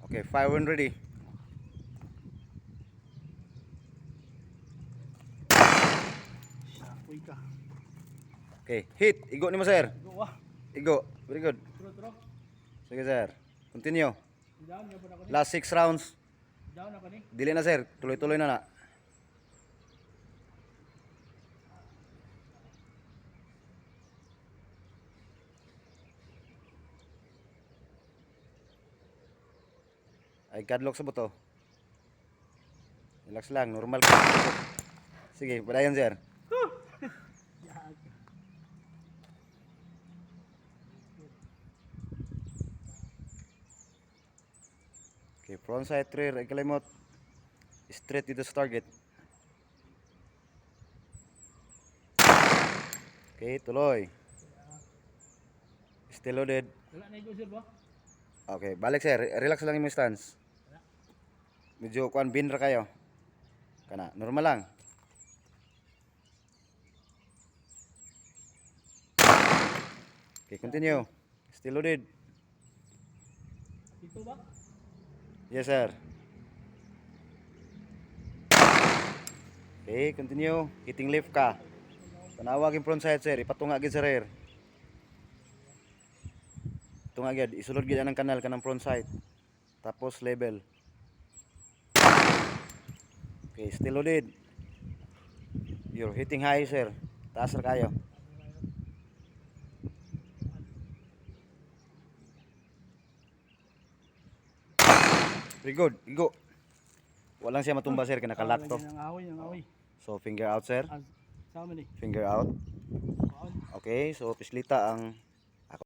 Okay, fire when ready. Shakoy ka. Okay, hit. Igo ni mo, sir. Go wah. Igo. Very good. Turo. Sige, sir. Continue. Down ya pa ako ni. Last 6 rounds. Down ako ni. Dili na, sir. Tuloy-tuloy na na. Ay, kadlock sa buto. Relax lang. Normal ka. Sige, padayon, sir. Okay, frontside rear, ay kalimot. Straight dito sa target. Okay, tuloy. Still loaded. Wala na igo sir ba? Okay, balik sir. Relax lang yung stance. Medyo kuan binra kayo. Kana, normal lang. Okay, continue. Still loaded. Dito ba? Yes, sir. Okay, continue. Hitting left ka. Tanawag yung front side, sir. Ipatunga agad sa rear. Tunga agad. Isulod gid ang kanal kanang front side. Tapos level. Okay, still loaded. You're hitting high, sir. Taas ra kayo. Very good. Igo. Walang siya matumba, sir. Kinakalock to. Ang awi. So, finger out, sir. Sama ni. Finger out. Kaon. Okay, so pislita ang